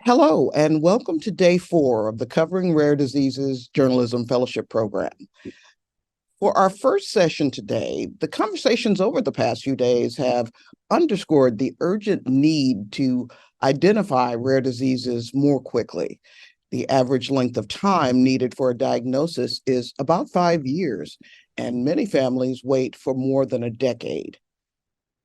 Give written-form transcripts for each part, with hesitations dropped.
Hello, and welcome to day 4 of the Covering Rare Diseases Journalism Fellowship Program. For our first session today, the conversations over the past few days have underscored the urgent need to identify rare diseases more quickly. The average length of time needed for a diagnosis is about 5 years, and many families wait for more than a decade.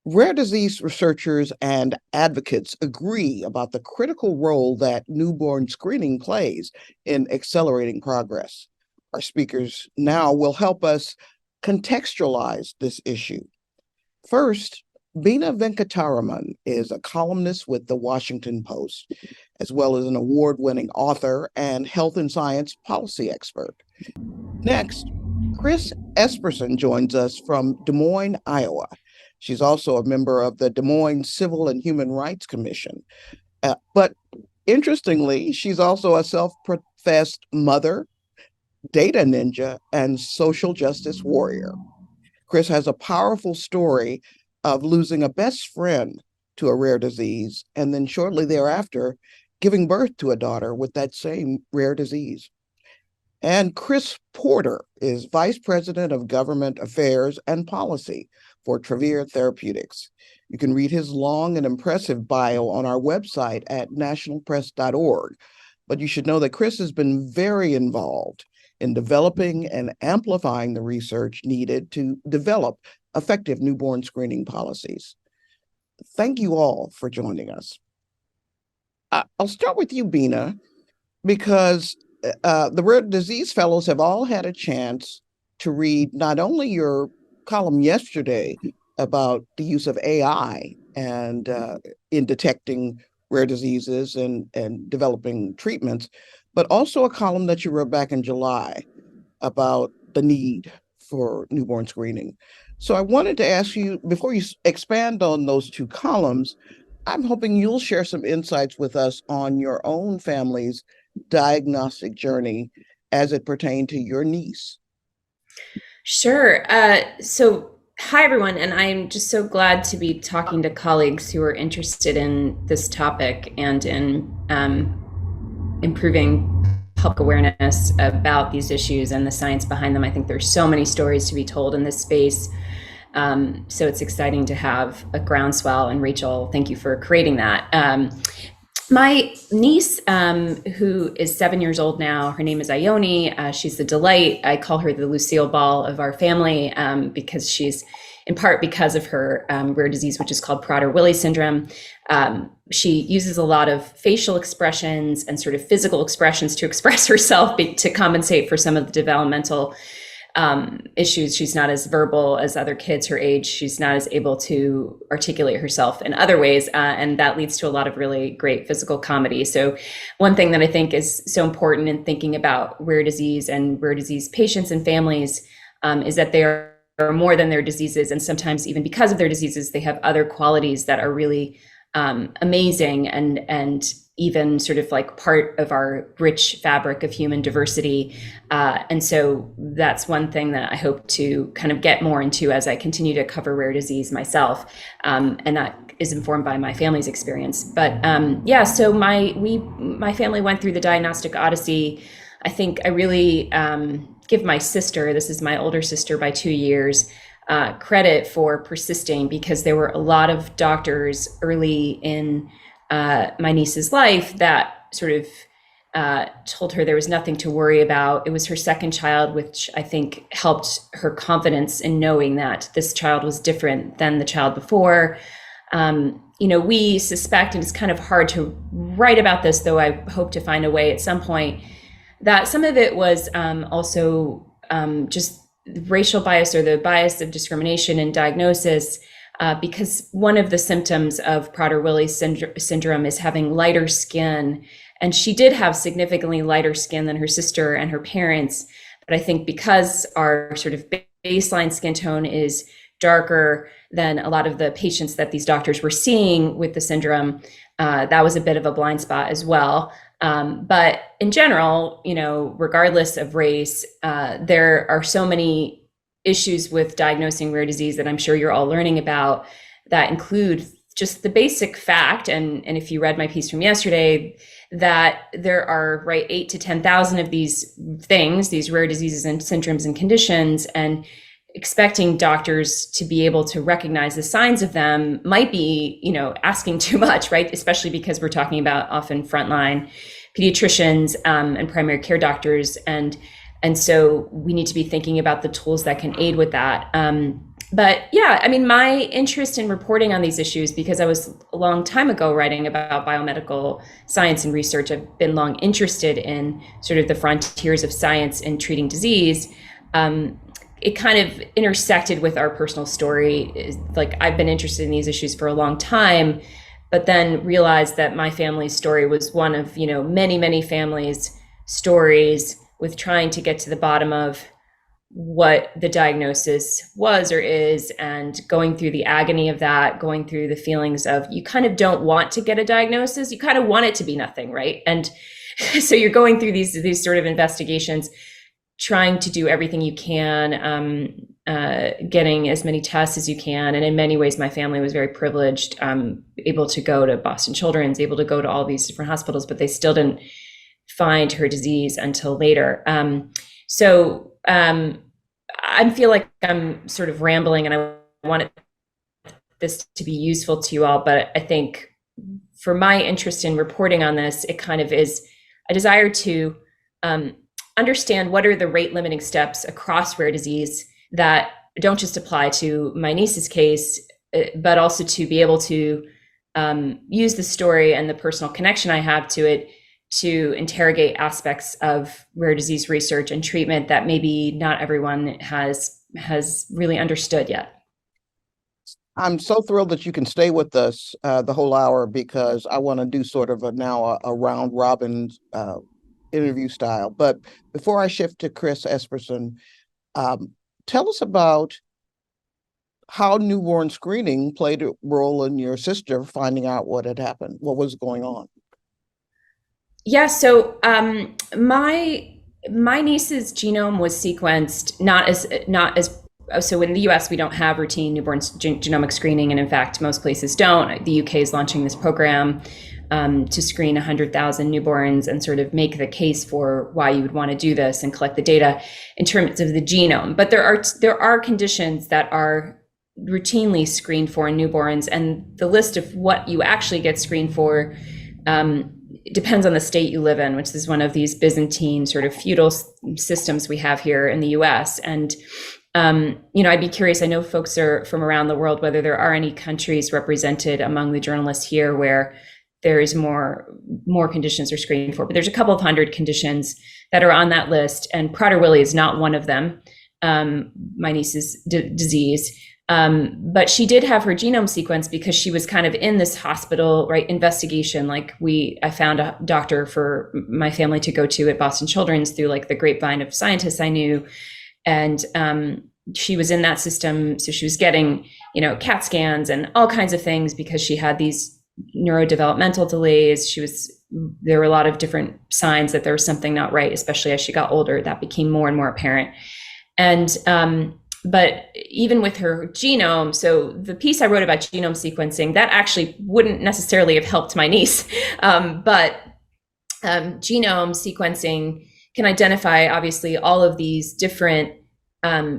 Rare disease researchers and advocates agree about the critical role that newborn screening plays in accelerating progress. Our speakers now will help us contextualize this issue. First, Bina Venkataraman is a columnist with the Washington Post, as well as an award-winning author and health and science policy expert. Next, Chris Espersen joins us from Des Moines, Iowa. She's also a member of the Des Moines Civil and Human Rights Commission. But interestingly, she's also a self-professed mother, data ninja, and social justice warrior. Chris has a powerful story of losing a best friend to a rare disease, and then shortly thereafter, giving birth to a daughter with that same rare disease. And Chris Porter is Vice President of Government Affairs and Policy for Travere Therapeutics. You can read his long and impressive bio on our website at nationalpress.org. But you should know that Chris has been very involved in developing and amplifying the research needed to develop effective newborn screening policies. Thank you all for joining us. I'll start with you, Bina, because the Rare Disease Fellows have all had a chance to read not only your column yesterday about the use of AI and in detecting rare diseases and developing treatments, but also a column that you wrote back in July about the need for newborn screening. So I wanted to ask you, before you expand on those two columns, I'm hoping you'll share some insights with us on your own family's diagnostic journey as it pertained to your niece. Sure. So, hi, everyone. And I'm just so glad to be talking to colleagues who are interested in this topic and in improving public awareness about these issues and the science behind them. I think there's so many stories to be told in this space. So it's exciting to have a groundswell. And Rachel, thank you for creating that. My niece, who is 7 years old now, her name is Ione. She's the delight. I call her the Lucille Ball of our family because she's, in part because of her rare disease, which is called Prader-Willi syndrome. She uses a lot of facial expressions and sort of physical expressions to express herself to compensate for some of the developmental issues. She's not as verbal as other kids her age. She's not as able to articulate herself in other ways. And that leads to a lot of really great physical comedy. So one thing that I think is so important in thinking about rare disease and rare disease patients and families is that they are more than their diseases. And sometimes even because of their diseases, they have other qualities that are really amazing and even sort of like part of our rich fabric of human diversity. And so that's one thing that I hope to kind of get more into as I continue to cover rare disease myself. And that is informed by my family's experience. But yeah, so my family went through the diagnostic odyssey. I think I really give my sister, this is my older sister by 2 years, credit for persisting, because there were a lot of doctors early in my niece's life that sort of told her there was nothing to worry about. It was her second child, which I think helped her confidence in knowing that this child was different than the child before. We suspect, and it's kind of hard to write about this, though I hope to find a way at some point, that some of it was also just racial bias or the bias of discrimination in diagnosis, because one of the symptoms of Prader-Willi syndrome is having lighter skin. And she did have significantly lighter skin than her sister and her parents. But I think because our sort of baseline skin tone is darker than a lot of the patients that these doctors were seeing with the syndrome, that was a bit of a blind spot as well. But in general, regardless of race, there are so many issues with diagnosing rare disease that I'm sure you're all learning about that include just the basic fact, and if you read my piece from yesterday, that there are 8 to 10,000 of these things, these rare diseases and syndromes and conditions, and expecting doctors to be able to recognize the signs of them might be, asking too much, right? Especially because we're talking about often frontline pediatricians and primary care doctors, and so we need to be thinking about the tools that can aid with that. But yeah, I mean, my interest in reporting on these issues, because I was a long time ago writing about biomedical science and research, I've been long interested in sort of the frontiers of science in treating disease. It kind of intersected with our personal story. Like, I've been interested in these issues for a long time, but then realized that my family's story was one of, many, many families' stories with trying to get to the bottom of what the diagnosis was or is, and going through the agony of that, going through the feelings of, you kind of don't want to get a diagnosis, you kind of want it to be nothing, right? And so you're going through these sort of investigations, trying to do everything you can, getting as many tests as you can. And in many ways, my family was very privileged, able to go to Boston Children's, able to go to all these different hospitals, but they still didn't find her disease until later. I feel like I'm sort of rambling, and I wanted this to be useful to you all, but I think for my interest in reporting on this, it kind of is a desire to understand what are the rate limiting steps across rare disease that don't just apply to my niece's case, but also to be able to use the story and the personal connection I have to it to interrogate aspects of rare disease research and treatment that maybe not everyone has really understood yet. I'm so thrilled that you can stay with us the whole hour, because I want to do sort of a round robin interview style. But before I shift to Chris Espersen, tell us about how newborn screening played a role in your sister finding out what had happened, what was going on. Yeah, so my niece's genome was sequenced not as so in the US we don't have routine newborn genomic screening, and in fact most places don't. The UK is launching this program to screen 100,000 newborns and sort of make the case for why you would want to do this and collect the data in terms of the genome. But there are conditions that are routinely screened for in newborns, and the list of what you actually get screened for depends on the state you live in, which is one of these Byzantine sort of feudal systems we have here in the US. And, I'd be curious, I know folks are from around the world, whether there are any countries represented among the journalists here where there is more conditions are screened for, but there's a couple of hundred conditions that are on that list. And Prader-Willi is not one of them, my niece's disease. But she did have her genome sequenced because she was kind of in this hospital, right, investigation. Like I found a doctor for my family to go to at Boston Children's through like the grapevine of scientists I knew. And she was in that system. So she was getting, CAT scans and all kinds of things because she had these neurodevelopmental delays. There were a lot of different signs that there was something not right, especially as she got older. That became more and more apparent. And, but even with her genome, so the piece I wrote about genome sequencing, that actually wouldn't necessarily have helped my niece. But genome sequencing can identify, obviously, all of these different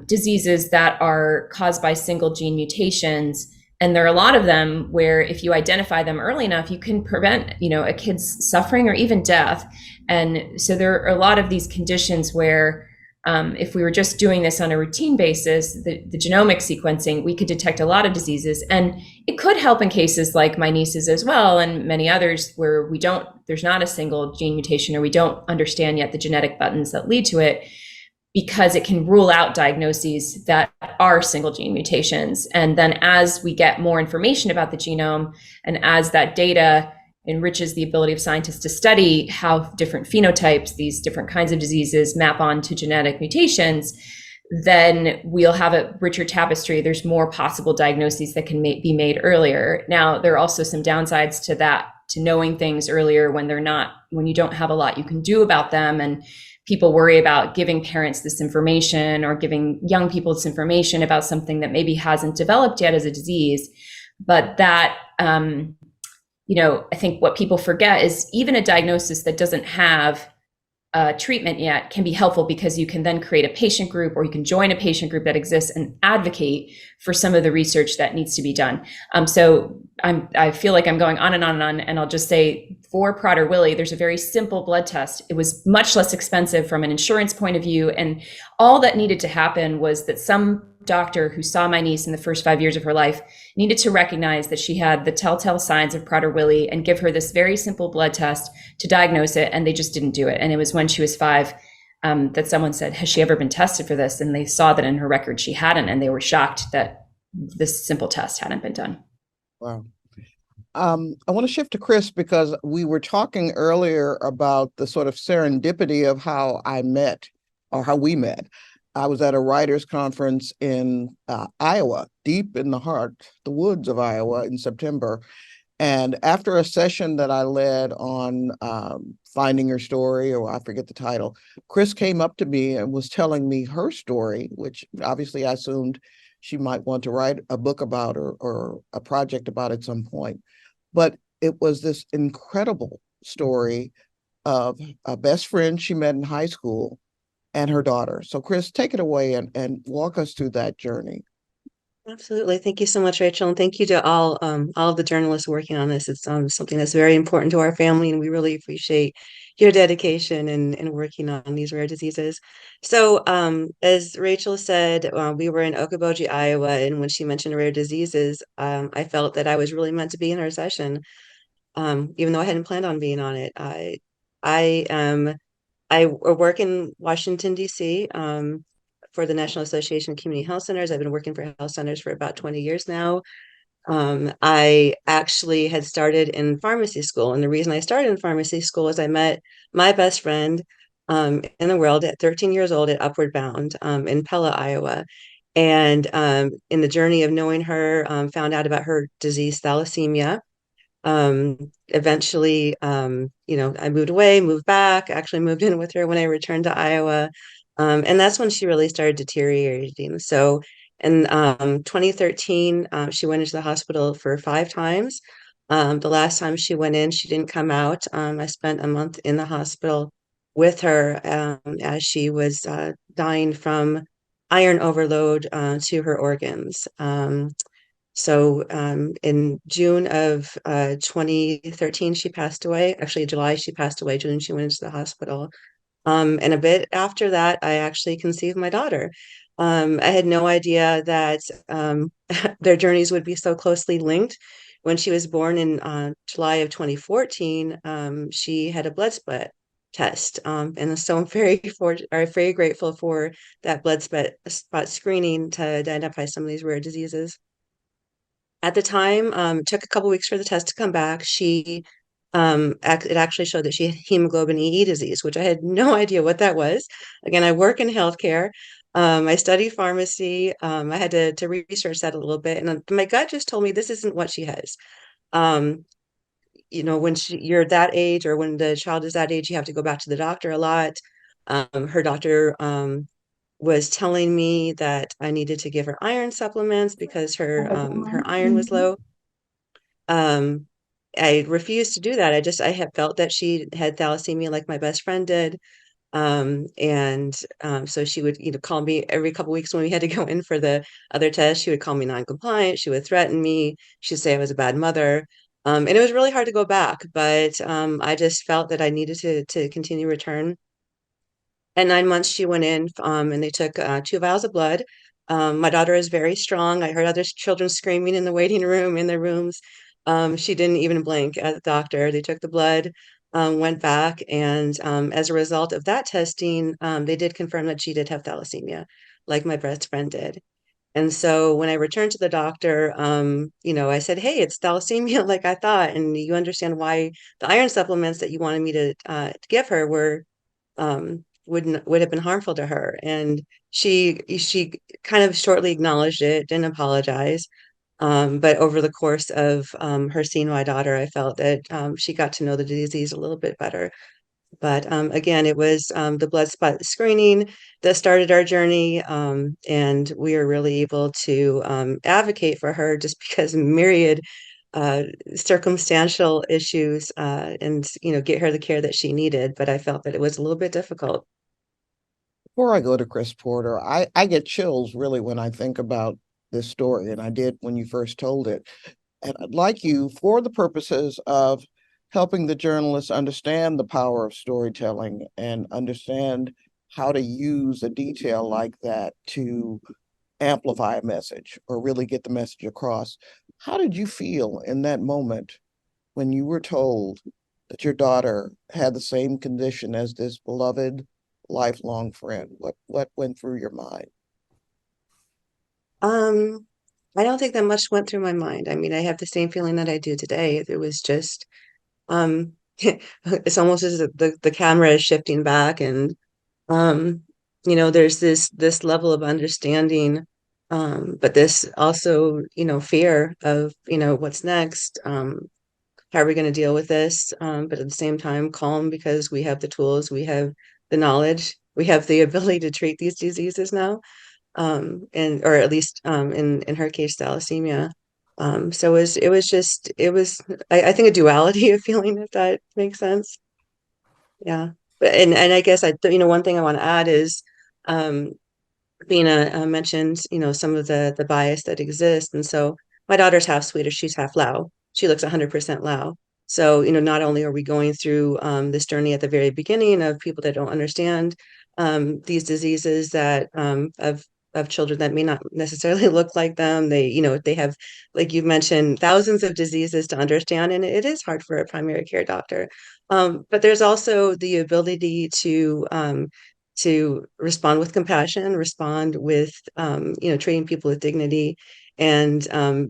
diseases that are caused by single gene mutations. And there are a lot of them where if you identify them early enough, you can prevent, a kid's suffering or even death. And so there are a lot of these conditions where if we were just doing this on a routine basis, the genomic sequencing, we could detect a lot of diseases. And it could help in cases like my niece's as well, and many others where there's not a single gene mutation, or we don't understand yet the genetic buttons that lead to it, because it can rule out diagnoses that are single gene mutations. And then as we get more information about the genome, and as that data enriches the ability of scientists to study how different phenotypes, these different kinds of diseases, map onto genetic mutations, then we'll have a richer tapestry. There's more possible diagnoses that can be made earlier. Now, there are also some downsides to that, to knowing things earlier when you don't have a lot you can do about them. And people worry about giving parents this information or giving young people this information about something that maybe hasn't developed yet as a disease. But that, I think what people forget is even a diagnosis that doesn't have treatment yet can be helpful, because you can then create a patient group, or you can join a patient group that exists and advocate for some of the research that needs to be done. So I feel like I'm going on and on and on, and I'll just say, for Prader-Willi, there's a very simple blood test. It was much less expensive from an insurance point of view, and all that needed to happen was that some doctor who saw my niece in the first 5 years of her life needed to recognize that she had the telltale signs of Prader-Willi and give her this very simple blood test to diagnose it, and they just didn't do it. And it was when she was 5 that someone said, has she ever been tested for this? And they saw that in her record she hadn't, and they were shocked that this simple test hadn't been done. Wow. I want to shift to Chris, because we were talking earlier about the sort of serendipity of how I met, or how we met. I was at a writers' conference in Iowa, deep in the woods of Iowa, in September. And after a session that I led on finding her story, or I forget the title, Chris came up to me and was telling me her story, which obviously I assumed she might want to write a book about, or a project about at some point. But it was this incredible story of a best friend she met in high school and her daughter. So Chris, take it away and walk us through that journey. Absolutely. Thank you so much, Rachel. And thank you to all of the journalists working on this. It's something that's very important to our family, and we really appreciate your dedication and working on these rare diseases. So as Rachel said, we were in Okoboji, Iowa, and when she mentioned rare diseases, I felt that I was really meant to be in her session, even though I hadn't planned on being on it. I work in Washington, D.C., for the National Association of Community Health Centers. I've been working for health centers for about 20 years now. I actually had started in pharmacy school. And the reason I started in pharmacy school is I met my best friend in the world at 13 years old at Upward Bound in Pella, Iowa. And in the journey of knowing her, found out about her disease, thalassemia. Eventually, I moved away, moved back, actually moved in with her when I returned to Iowa. And that's when she really started deteriorating. So in 2013, she went into the hospital for 5 times. The last time she went in, she didn't come out. I spent a month in the hospital with her as she was dying from iron overload to her organs. So in June of 2013, she passed away. Actually, July, she passed away. June, she went into the hospital. And a bit after that, I actually conceived my daughter. I had no idea that their journeys would be so closely linked. When she was born in July of 2014, she had a blood spot test. And so I'm very grateful for that blood spot screening to identify some of these rare diseases. At the time, it took a couple weeks for the test to come back. It actually showed that she had hemoglobin E disease, which I had no idea what that was. Again, I work in healthcare. I study pharmacy. I had to research that a little bit, and my gut just told me this isn't what she has. When you're that age, or when the child is that age, you have to go back to the doctor a lot. Her doctor was telling me that I needed to give her iron supplements because her iron was low. I refused to do that. I had felt that she had thalassemia like my best friend did. So she would, call me every couple of weeks when we had to go in for the other test. She would call me non-compliant. She would threaten me. She'd say I was a bad mother. And it was really hard to go back, but I just felt that I needed to continue return. At 9 months, she went in, and they took 2 vials of blood. My daughter is very strong. I heard other children screaming in the waiting room, in their rooms. She didn't even blink at the doctor. They took the blood, went back, and as a result of that testing, they did confirm that she did have thalassemia, like my best friend did. And so when I returned to the doctor, I said, "Hey, it's thalassemia, like I thought, and you understand why the iron supplements that you wanted me to give her were would have been harmful to her." And she kind of shortly acknowledged it, didn't apologize. But over the course of her seeing my daughter, I felt that she got to know the disease a little bit better. But again, it was the blood spot screening that started our journey, and we were really able to advocate for her just because myriad uh, circumstantial issues, and get her the care that she needed. But I felt that it was a little bit difficult. Before I go to Chris Porter, I get chills really when I think about this story, and I did when you first told it. And I'd like you, for the purposes of helping the journalists understand the power of storytelling and understand how to use a detail like that to amplify a message or really get the message across. How did you feel in that moment when you were told that your daughter had the same condition as this beloved lifelong friend? What went through your mind? Um, I don't think that much went through my mind. I mean, I have the same feeling that I do today. It was just it's almost as if the camera is shifting back, and um, there's this level of understanding, but this also, fear of, what's next. How are we going to deal with this? But at the same time, calm because we have the tools, we have the knowledge, we have the ability to treat these diseases now, and or at least in her case, thalassemia. So it was I think a duality of feeling, if that makes sense. Yeah. But and I guess one thing I want to add is um Bina mentioned, some of the bias that exists. And so my daughter's half Swedish, she's half Lao. She looks 100% Lao. So, not only are we going through this journey at the very beginning of people that don't understand these diseases that of children that may not necessarily look like them. They have, like you mentioned, thousands of diseases to understand, and it is hard for a primary care doctor. But there's also the ability to respond with compassion, respond with treating people with dignity, and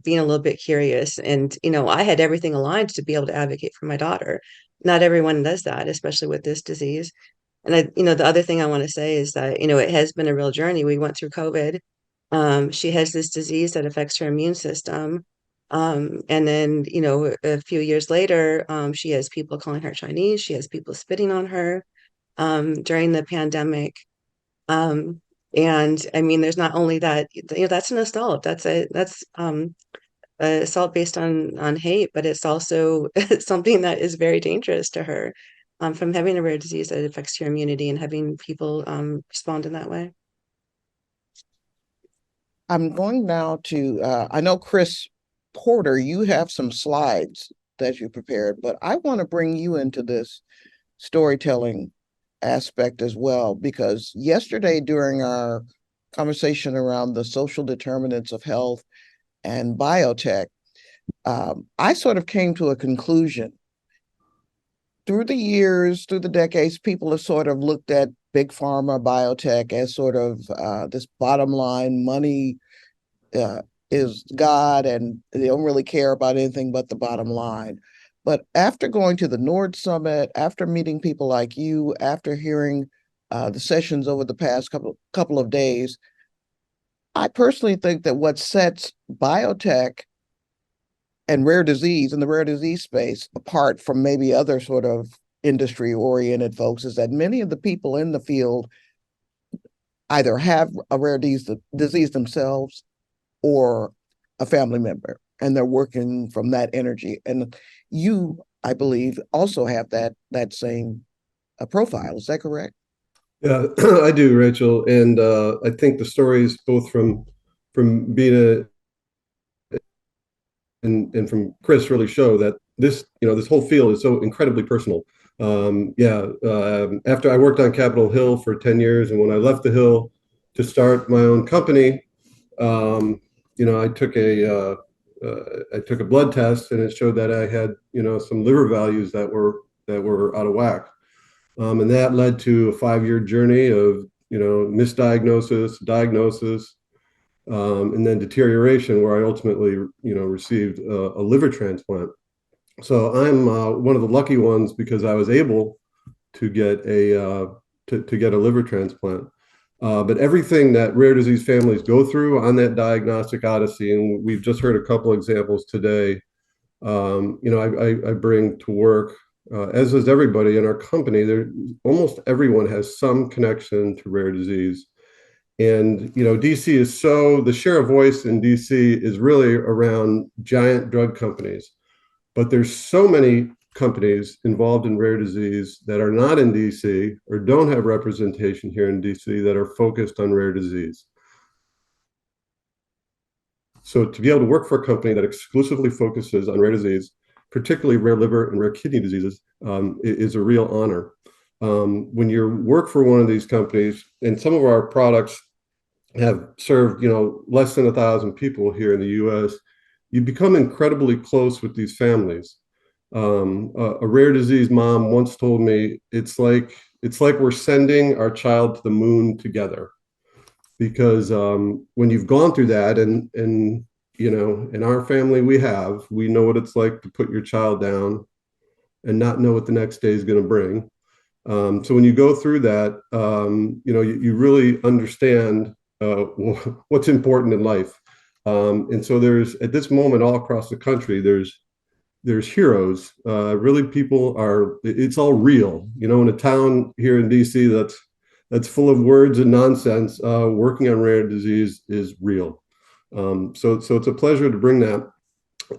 being a little bit curious. And I had everything aligned to be able to advocate for my daughter. Not everyone does that, especially with this disease. And the other thing I want to say is that it has been a real journey. We went through COVID. She has this disease that affects her immune system. And then, a few years later, she has people calling her Chinese. She has people spitting on her during the pandemic. Um, and I mean, there's not only that, that's an assault. That's assault based on hate, but it's also something that is very dangerous to her, from having a rare disease that affects your immunity and having people respond in that way. I'm going now to, I know Chris Porter, you have some slides that you prepared, but I want to bring you into this storytelling aspect as well, because yesterday during our conversation around the social determinants of health and biotech, I sort of came to a conclusion. Through the years, through the decades, people have sort of looked at big pharma, biotech as sort of this bottom line money uh, is God, and they don't really care about anything but the bottom line. But after going to the Nord Summit, after meeting people like you, after hearing the sessions over the past couple of days, I personally think that what sets biotech and rare disease in the rare disease space apart from maybe other sort of industry oriented folks is that many of the people in the field either have a rare disease themselves or a family member, and they're working from that energy. And you, I believe, also have that same profile. Is that correct? Yeah, I do, Rachel, and I think the stories both from Bina and from Chris really show that this whole field is so incredibly personal. After I worked on Capitol Hill for 10 years, and when I left the Hill to start my own company, I took a blood test, and it showed that I had some liver values that were out of whack. And that led to a 5-year journey of misdiagnosis, diagnosis, and then deterioration, where I ultimately received a liver transplant. So I'm one of the lucky ones because I was able to get a liver transplant. But everything that rare disease families go through on that diagnostic odyssey, and we've just heard a couple examples today. I bring to work as does everybody in our company. Almost everyone has some connection to rare disease. And, DC the share of voice in DC is really around giant drug companies. But there's so many companies involved in rare disease that are not in DC or don't have representation here in DC that are focused on rare disease. So to be able to work for a company that exclusively focuses on rare disease, particularly rare liver and rare kidney diseases, is a real honor. When you work for one of these companies, and some of our products have served, less than 1,000 people here in the U.S., you become incredibly close with these families. A rare disease mom once told me, it's like we're sending our child to the moon together. Because when you've gone through that, and in our family we know what it's like to put your child down and not know what the next day is going to bring. So when you go through that, you really understand what's important in life. And so at this moment all across the country, there's heroes. Really, it's all real. In a town here in DC that's full of words and nonsense, working on rare disease is real. So it's a pleasure to bring that.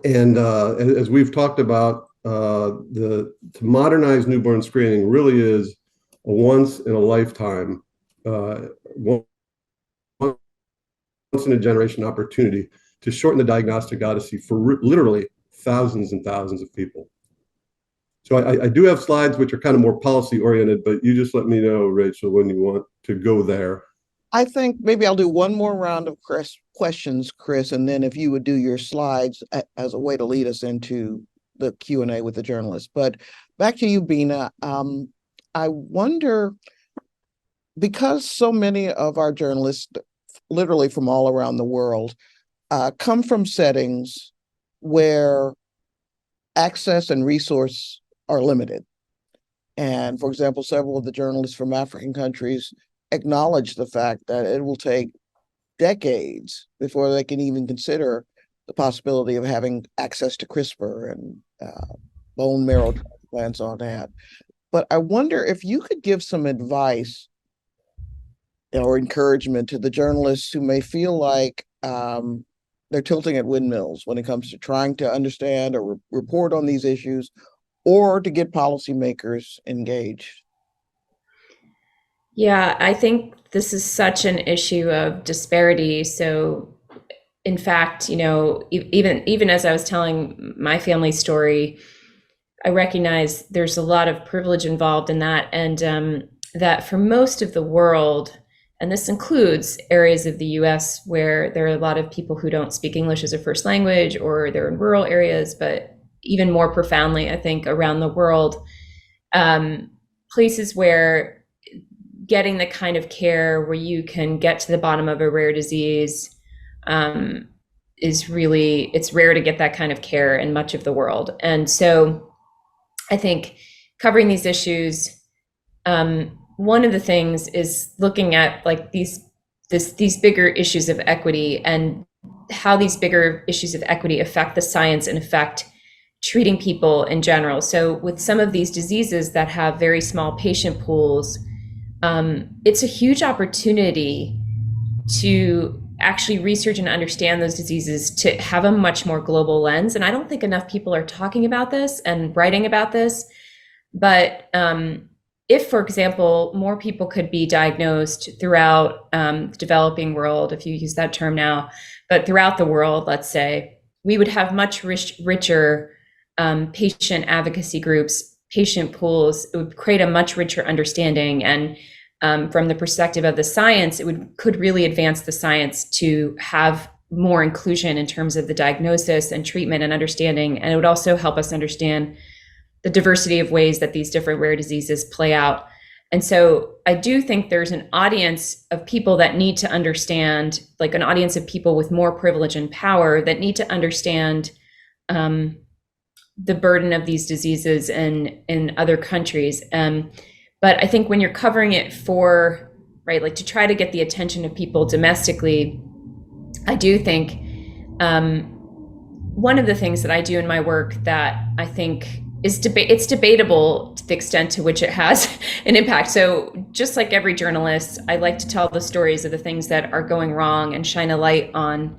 And as we've talked about, to modernize newborn screening really is a once in a lifetime, once in a generation opportunity to shorten the diagnostic odyssey for literally thousands and thousands of people. So I do have slides which are kind of more policy oriented, but you just let me know, Rachel, when you want to go there. I think maybe I'll do one more round of questions, Chris, and then if you would do your slides as a way to lead us into the Q&A with the journalists. But back to you, Bina. I wonder, because so many of our journalists, literally from all around the world, come from settings where access and resource are limited. And for example, several of the journalists from African countries acknowledge the fact that it will take decades before they can even consider the possibility of having access to CRISPR and bone marrow transplants on that. But I wonder if you could give some advice or encouragement to the journalists who may feel like they're tilting at windmills when it comes to trying to understand or report on these issues, or to get policymakers engaged. Yeah, I think this is such an issue of disparity. So in fact, even as I was telling my family story, I recognize there's a lot of privilege involved in that, and that for most of the world, and this includes areas of the US where there are a lot of people who don't speak English as a first language, or they're in rural areas, but even more profoundly, I think, around the world, places where getting the kind of care where you can get to the bottom of a rare disease it's rare to get that kind of care in much of the world. And so I think covering these issues, one of the things is looking at like these bigger issues of equity and how these bigger issues of equity affect the science and affect treating people in general. So with some of these diseases that have very small patient pools, it's a huge opportunity to actually research and understand those diseases, to have a much more global lens. And I don't think enough people are talking about this and writing about this. But if, for example, more people could be diagnosed throughout the developing world, if you use that term now, but throughout the world, let's say, we would have much richer patient advocacy groups, patient pools. It would create a much richer understanding. And from the perspective of the science, could really advance the science to have more inclusion in terms of the diagnosis and treatment and understanding. And it would also help us understand the diversity of ways that these different rare diseases play out. And so I do think there's an audience of people that need to understand, like an audience of people with more privilege and power that need to understand the burden of these diseases in other countries. But I think when you're covering it like to try to get the attention of people domestically, I do think one of the things that I do in my work that I think it's debatable to the extent to which it has an impact. So just like every journalist, I like to tell the stories of the things that are going wrong and shine a light on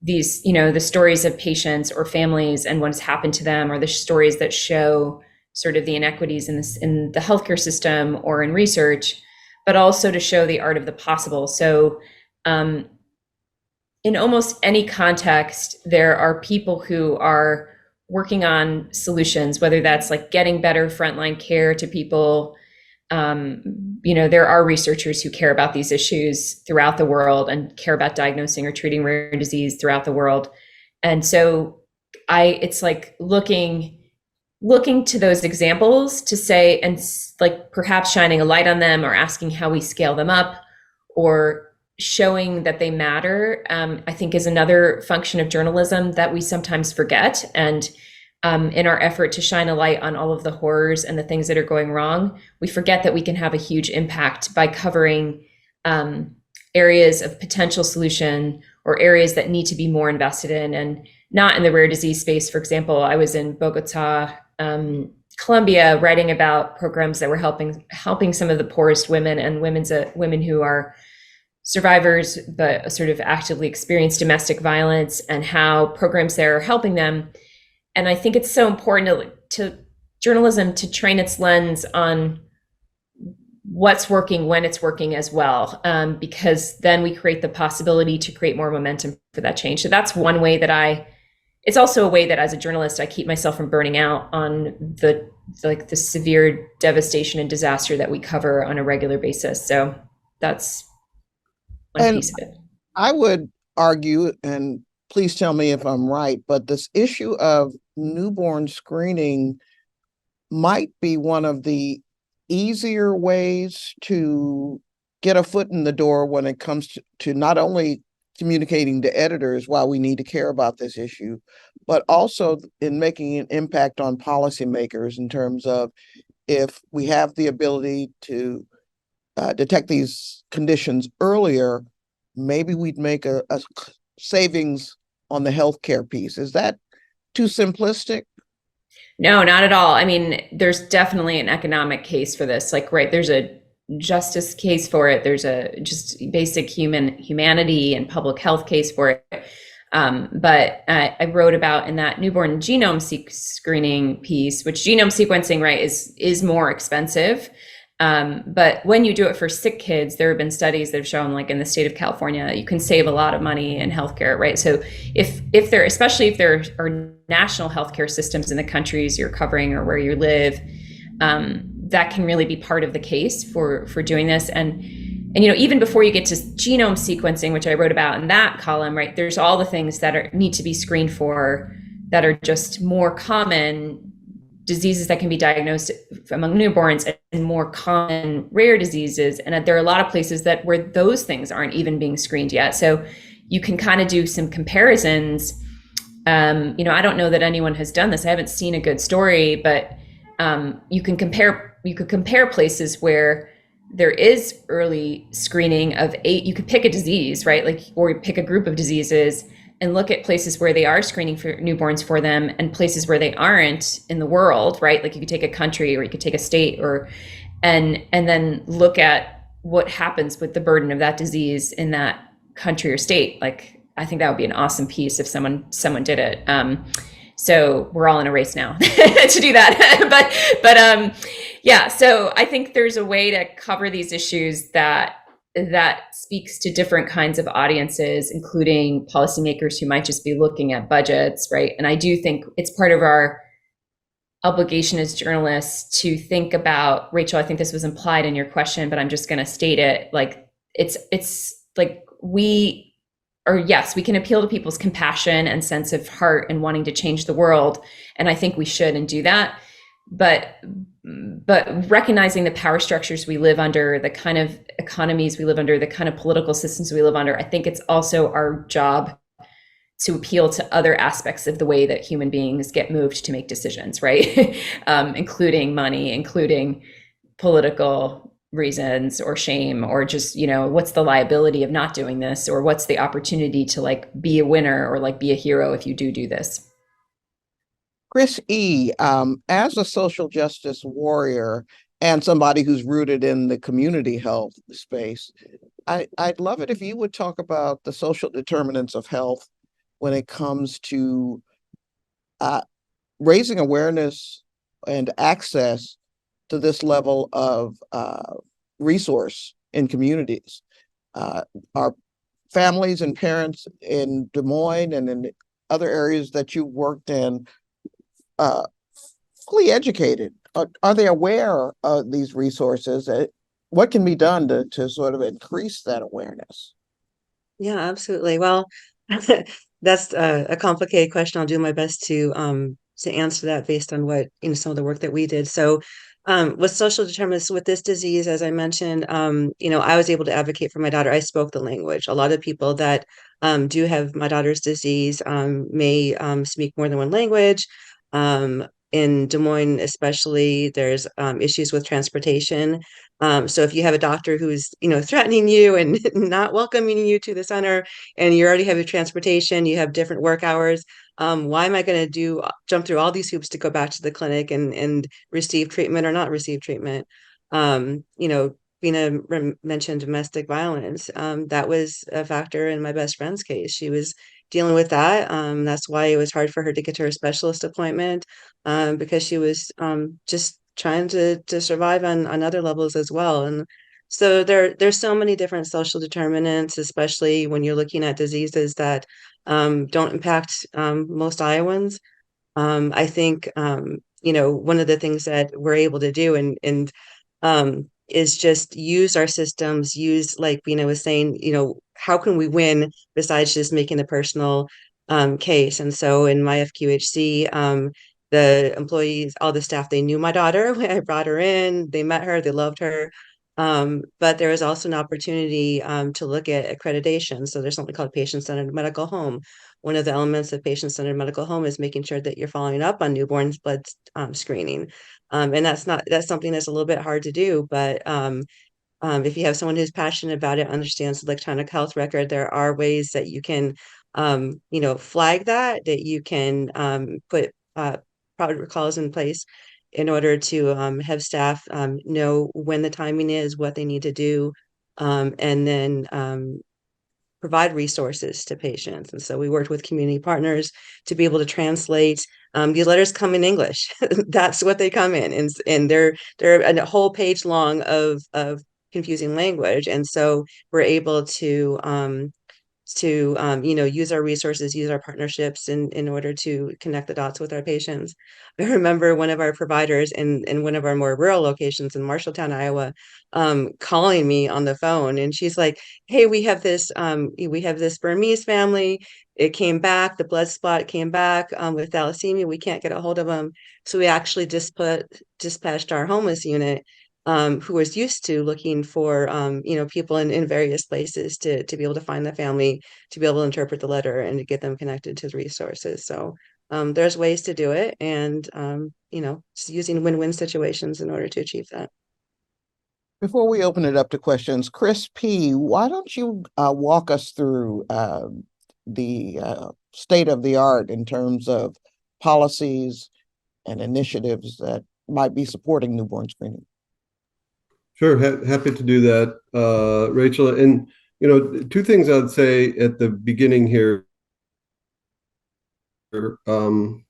these, the stories of patients or families and what's happened to them, or the stories that show sort of the inequities in the healthcare system or in research, but also to show the art of the possible. So in almost any context, there are people who are working on solutions, whether that's like getting better frontline care to people. There are researchers who care about these issues throughout the world and care about diagnosing or treating rare disease throughout the world. And so it's like looking to those examples to say, and like perhaps shining a light on them or asking how we scale them up or showing that they matter, I think is another function of journalism that we sometimes forget. And in our effort to shine a light on all of the horrors and the things that are going wrong, we forget that we can have a huge impact by covering areas of potential solution or areas that need to be more invested in, and not in the rare disease space. For example, I was in Bogota, Colombia, writing about programs that were helping some of the poorest women and women who are survivors but sort of actively experience domestic violence, and how programs there are helping them. And I think it's so important to journalism to train its lens on what's working when it's working as well, because then we create the possibility to create more momentum for that change. So that's one way that it's also a way that as a journalist, I keep myself from burning out on the severe devastation and disaster that we cover on a regular basis. So that's one piece of it. I would argue, and please tell me if I'm right, but this issue of newborn screening might be one of the easier ways to get a foot in the door when it comes to not only communicating to editors why we need to care about this issue, but also in making an impact on policymakers in terms of, if we have the ability to detect these conditions earlier, maybe we'd make a savings on the healthcare piece. Is that too simplistic? No, not at all. I mean, there's definitely an economic case for this. Like, right, there's a justice case for it. There's a just basic humanity and public health case for it. But I wrote about in that newborn genome screening piece, which genome sequencing, right, is more expensive. But when you do it for sick kids, there have been studies that have shown, like in the state of California, you can save a lot of money in healthcare, right? So especially if there are national healthcare systems in the countries you're covering or where you live, that can really be part of the case for doing this. And even before you get to genome sequencing, which I wrote about in that column, right, there's all the things that need to be screened for that are just more common diseases that can be diagnosed among newborns and more common rare diseases. And there are a lot of places where those things aren't even being screened yet. So you can kind of do some comparisons. I don't know that anyone has done this. I haven't seen a good story, but you could compare places where there is early screening of you could pick a disease, right? Or pick a group of diseases and look at places where they are screening for newborns for them and places where they aren't in the world, right? Like you could take a country or you could take a state and then look at what happens with the burden of that disease in that country or state. Like, I think that would be an awesome piece if someone did it. So we're all in a race now to do that. but yeah, so I think there's a way to cover these issues that speaks to different kinds of audiences, including policymakers who might just be looking at budgets, right? And I do think it's part of our obligation as journalists to think about, Rachel, I think this was implied in your question, but I'm just going to state it. Like, it's like we can appeal to people's compassion and sense of heart and wanting to change the world. And I think we should and do that. But recognizing the power structures we live under, the kind of economies we live under, the kind of political systems we live under, I think it's also our job to appeal to other aspects of the way that human beings get moved to make decisions, right? Including money, including political reasons or shame, or just, what's the liability of not doing this, or what's the opportunity to be a winner or be a hero if you do this. Chris E., as a social justice warrior and somebody who's rooted in the community health space, I'd love it if you would talk about the social determinants of health when it comes to uh, raising awareness and access to this level of resource in communities. Our families and parents in Des Moines and in other areas that you worked in uh, fully educated? Are they aware of these resources? What can be done to sort of increase that awareness? Yeah, absolutely. Well, that's a complicated question. I'll do my best to answer that based on what, some of the work that we did. So, with social determinants with this disease, as I mentioned, I was able to advocate for my daughter. I spoke the language. A lot of people that do have my daughter's disease may speak more than one language. In Des Moines, especially, there's issues with transportation. So if you have a doctor who's, threatening you and not welcoming you to the center, and you already have your transportation, you have different work hours, why am I going to jump through all these hoops to go back to the clinic and receive treatment or not receive treatment? Bina mentioned domestic violence. That was a factor in my best friend's case. She was dealing with that. That's why it was hard for her to get to her specialist appointment, because she was just trying to survive on other levels as well. And so there's so many different social determinants, especially when you're looking at diseases that don't impact most Iowans. I think one of the things that we're able to do is just use our systems, use, like Bina was saying, how can we win besides just making a personal case? And so in my FQHC, the employees, all the staff, they knew my daughter when I brought her in, they met her, they loved her. But there was also an opportunity to look at accreditation. So there's something called patient-centered medical home. One of the elements of patient-centered medical home is making sure that you're following up on newborn blood screening. And that's something that's a little bit hard to do, but if you have someone who's passionate about it, understands the electronic health record, there are ways that you can, flag that you can put protocols in place in order to have staff know when the timing is, what they need to do, and then provide resources to patients. And so we worked with community partners to be able to translate. These letters come in English. That's what they come in, and they're a whole page long of confusing language. And so we're able to use our resources, use our partnerships in order to connect the dots with our patients. I remember one of our providers in one of our more rural locations in Marshalltown, Iowa, calling me on the phone, and she's like, "Hey, we have this Burmese family. It came back. The blood spot came back with thalassemia. We can't get a hold of them, so we actually dispatched our homeless unit." Who was used to looking for people in various places to be able to find the family, to be able to interpret the letter, and to get them connected to the resources. So there's ways to do it, and just using win-win situations in order to achieve that. Before we open it up to questions, Chris P., why don't you walk us through the state of the art in terms of policies and initiatives that might be supporting newborn screening? Sure, happy to do that, Rachel. And two things I'd say at the beginning here. When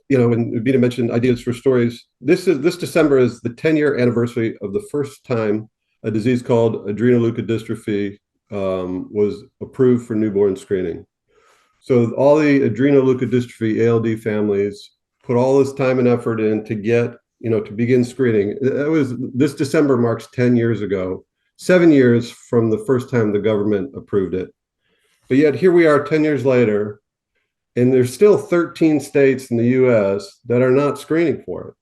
Bina mentioned ideas for stories, this December is the 10-year anniversary of the first time a disease called adrenoleukodystrophy was approved for newborn screening. So all the adrenoleukodystrophy ALD families put all this time and effort in to get to begin screening. This December marks 10 years ago, 7 years from the first time the government approved it. But yet here we are 10 years later, and there's still 13 states in the US that are not screening for it.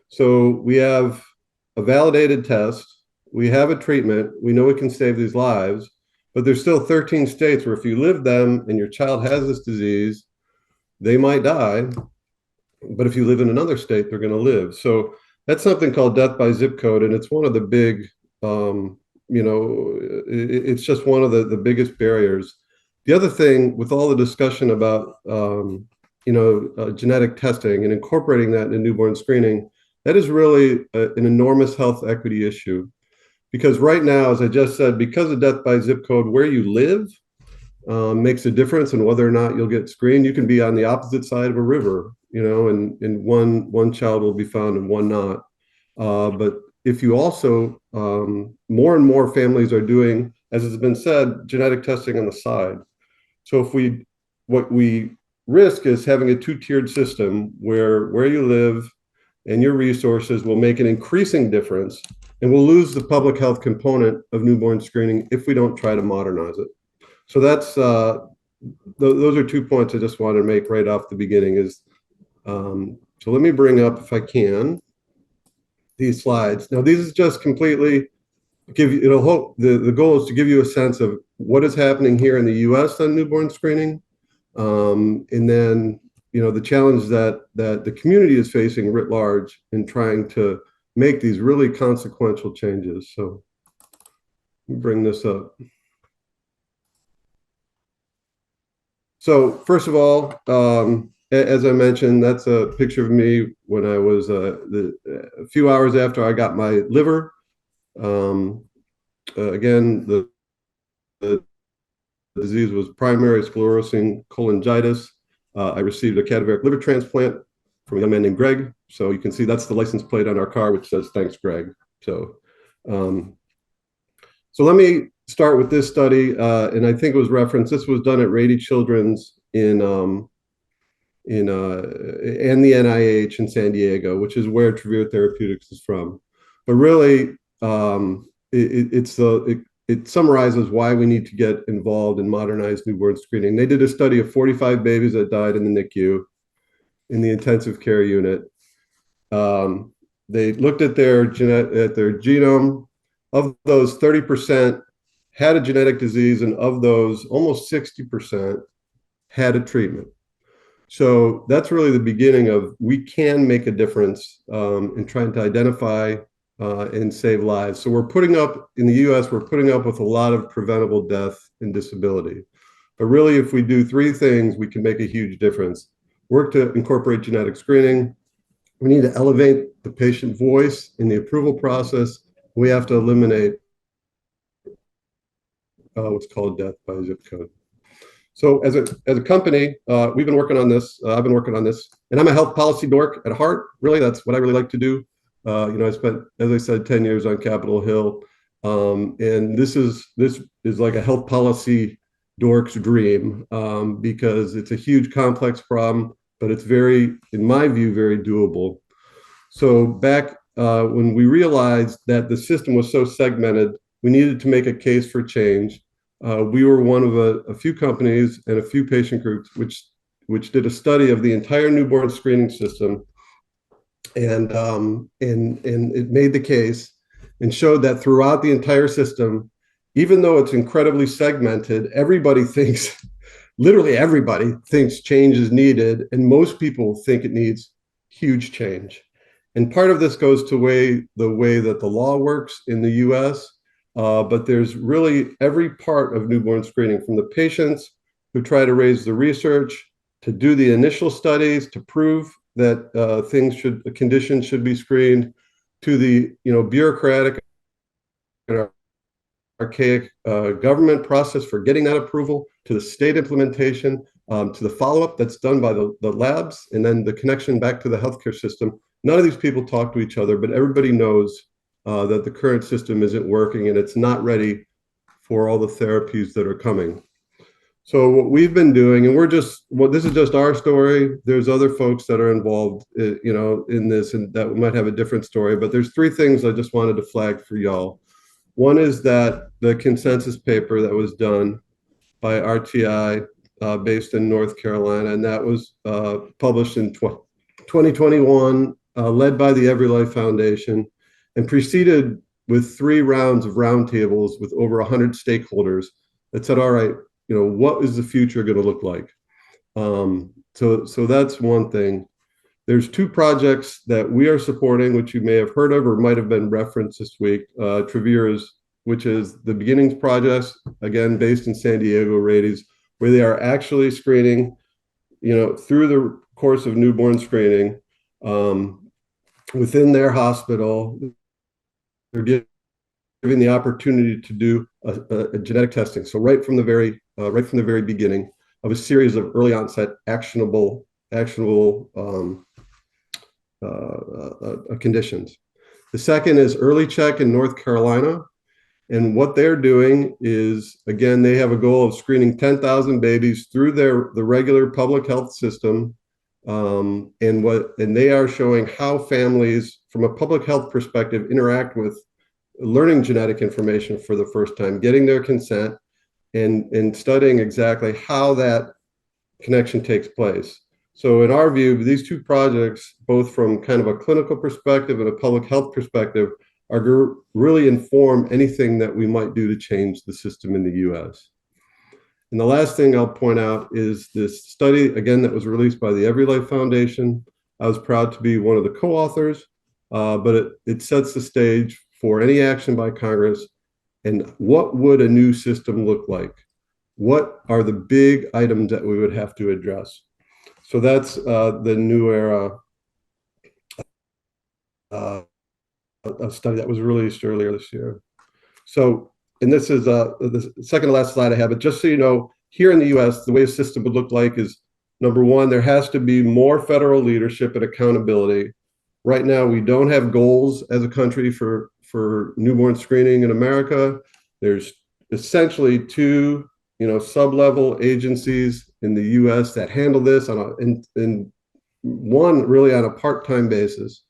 So we have a validated test, we have a treatment, we know it can save these lives, but there's still 13 states where if you live them and your child has this disease, they might die. But if you live in another state, they're going to live. So that's something called death by zip code. And it's one of the big, it's just one of the biggest barriers. The other thing with all the discussion about genetic testing and incorporating that into newborn screening, that is really an enormous health equity issue. Because right now, as I just said, because of death by zip code, where you live makes a difference in whether or not you'll get screened. You can be on the opposite side of a river, and one child will be found and one not. But if you also, more and more families are doing, as has been said, genetic testing on the side. So what we risk is having a two-tiered system where you live and your resources will make an increasing difference, and we'll lose the public health component of newborn screening if we don't try to modernize it. So that's those are 2 points I just wanted to make right off the beginning. So let me bring up, if I can, these slides. Now, these is just completely give you, the goal is to give you a sense of what is happening here in the U.S. on newborn screening, and then the challenge that the community is facing writ large in trying to make these really consequential changes. So let me bring this up. So first of all, as I mentioned, that's a picture of me when I was a few hours after I got my liver. Again, the disease was primary sclerosing cholangitis. I received a cadaveric liver transplant from a young man named Greg. So you can see that's the license plate on our car, which says, "Thanks, Greg." So let me start with this study, and I think it was referenced. This was done at Rady Children's and the NIH in San Diego, which is where Travere Therapeutics is from. But really, it summarizes why we need to get involved in modernized newborn screening. They did a study of 45 babies that died in the NICU, in the intensive care unit. They looked at their genome. Of those, 30% had a genetic disease, and of those, almost 60% had a treatment. So that's really the beginning of we can make a difference in trying to identify and save lives. So we're putting up, in the US, we're putting up with a lot of preventable death and disability. But really, if we do 3 things, we can make a huge difference. Work to incorporate genetic screening. We need to elevate the patient voice in the approval process. We have to eliminate what's called death by zip code. So as a company, we've been working on this. I've been working on this, and I'm a health policy dork at heart. Really, that's what I really like to do. I spent, as I said, 10 years on Capitol Hill, and this is like a health policy dork's dream, because it's a huge, complex problem, but it's in my view, very doable. So back when we realized that the system was so segmented, we needed to make a case for change. We were one of a few companies and a few patient groups which did a study of the entire newborn screening system, and it made the case and showed that throughout the entire system, even though it's incredibly segmented, everybody thinks, literally everybody thinks change is needed, and most people think it needs huge change. And part of this goes to the way that the law works in the US, but there's really every part of newborn screening, from the patients who try to raise the research, to do the initial studies, to prove that conditions should be screened, to the bureaucratic and archaic government process for getting that approval, to the state implementation, to the follow-up that's done by the labs, and then the connection back to the healthcare system. None of these people talk to each other, but everybody knows that the current system isn't working and it's not ready for all the therapies that are coming. So what we've been doing, and this is just our story. There's other folks that are involved, in this, and that might have a different story. But there's 3 things I just wanted to flag for y'all. One is that the consensus paper that was done by RTI, based in North Carolina, and that was published in 2021, led by the Every Life Foundation, and preceded with 3 rounds of roundtables with over 100 stakeholders that said, all right, what is the future going to look like? So that's one thing. There's 2 projects that we are supporting, which you may have heard of or might have been referenced this week. Travere's, which is the Beginnings Project, again, based in San Diego, Rady's, where they are actually screening, through the course of newborn screening, within their hospital, they're giving the opportunity to do a genetic testing. So right from the very beginning of a series of early onset actionable conditions. The second is Early Check in North Carolina. And what they're doing is, again, they have a goal of screening 10,000 babies through the regular public health system. And they are showing how families, from a public health perspective, interact with learning genetic information for the first time, getting their consent, and studying exactly how that connection takes place. So in our view, these two projects, both from kind of a clinical perspective and a public health perspective, are to really inform anything that we might do to change the system in the US. And the last thing I'll point out is this study, again, that was released by the Every Life Foundation. I was proud to be one of the co-authors, but it sets the stage for any action by Congress. And what would a new system look like? What are the big items that we would have to address? So that's the New Era a study that was released earlier this year. So, and this is the second to last slide I have, but just so you know, here in the US, the way a system would look like is, number one, there has to be more federal leadership and accountability. Right now, we don't have goals as a country for newborn screening in America. There's essentially two, sub-level agencies in the US that handle this in one really on a part-time basis.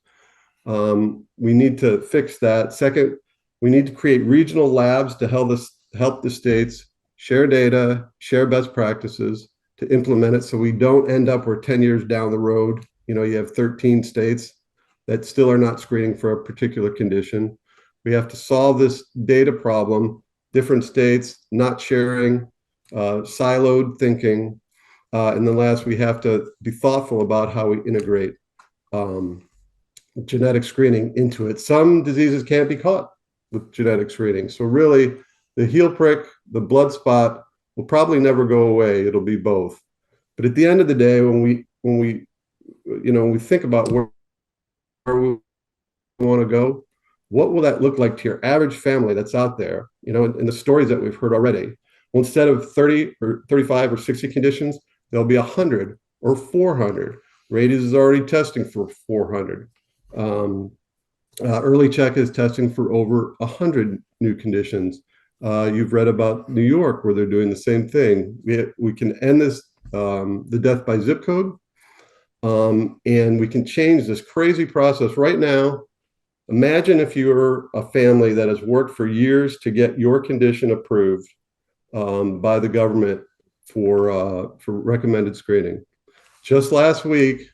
We need to fix that. Second, we need to create regional labs to help the states share data, share best practices to implement it, so we don't end up where 10 years down the road, you have 13 states that still are not screening for a particular condition. We have to solve this data problem, different states not sharing, siloed thinking. And then last, we have to be thoughtful about how we integrate genetic screening into it. Some diseases can't be caught with genetic screening. So really, the heel prick, the blood spot will probably never go away. It'll be both. But at the end of the day, when we think about where we want to go, what will that look like to your average family that's out there? In the stories that we've heard already. Well, instead of 30 or 35 or 60 conditions, there'll be 100 or 400. Radius is already testing for 400. Early Check is testing for over 100 new conditions. You've read about New York, where they're doing the same thing. We can end the death by zip code, and we can change this crazy process right now. Imagine if you were a family that has worked for years to get your condition approved by the government for recommended screening. Just last week,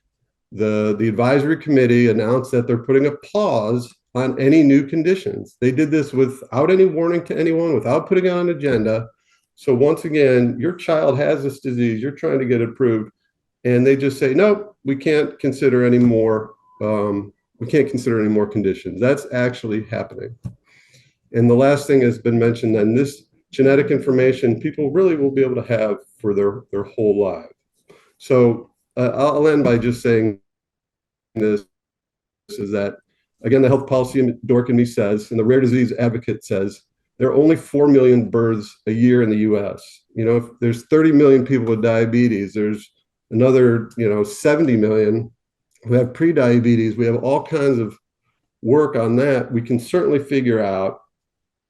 the advisory committee announced that they're putting a pause on any new conditions. They did this without any warning to anyone, without putting it on an agenda. So once again, your child has this disease, you're trying to get it approved, and they just say, nope, we can't consider any more. We can't consider any more conditions. That's actually happening. And the last thing has been mentioned, and this genetic information people really will be able to have for their whole life. So I'll end by just saying this is that, again, the health policy dork in me says, and the rare disease advocate says, there are only 4 million births a year in the US. If there's 30 million people with diabetes, there's another, 70 million who have prediabetes. We have all kinds of work on that. We can certainly figure out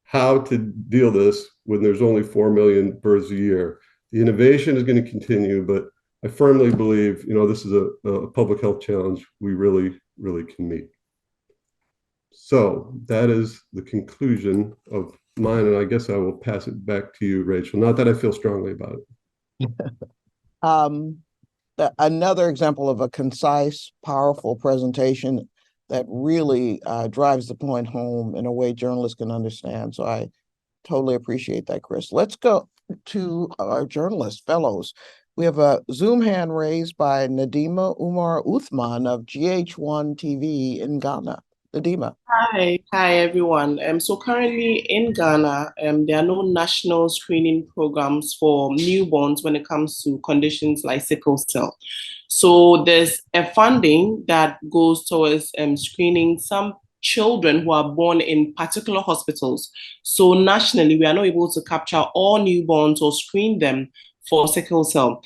how to deal this when there's only 4 million births a year. The innovation is going to continue, but I firmly believe, this is a public health challenge we really, really can meet. So that is the conclusion of mine, and I guess I will pass it back to you, Rachel. Not that I feel strongly about it. Another example of a concise, powerful presentation that really drives the point home in a way journalists can understand. So I totally appreciate that, Chris. Let's go to our journalist fellows. We have a Zoom hand raised by Nadima Umar Uthman of GH1 TV in Ghana. Nadima. Hi everyone. So currently in Ghana, there are no national screening programs for newborns when it comes to conditions like sickle cell. So there's a funding that goes towards screening some children who are born in particular hospitals. So nationally, we are not able to capture all newborns or screen them for sickle cell.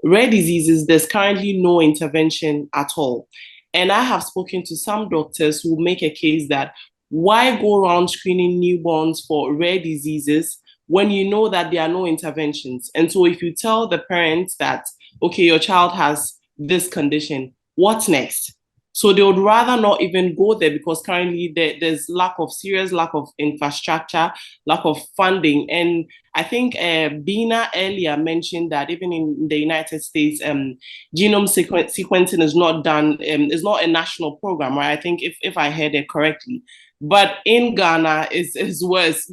Rare diseases, there's currently no intervention at all. And I have spoken to some doctors who make a case that why go around screening newborns for rare diseases when you know that there are no interventions? And so if you tell the parents that, okay, your child has this condition, what's next? So they would rather not even go there because currently there's serious lack of infrastructure, lack of funding. And I think Bina earlier mentioned that even in the United States, genome sequencing is not done, is not a national program, right? I think if I heard it correctly. But in Ghana, is worse.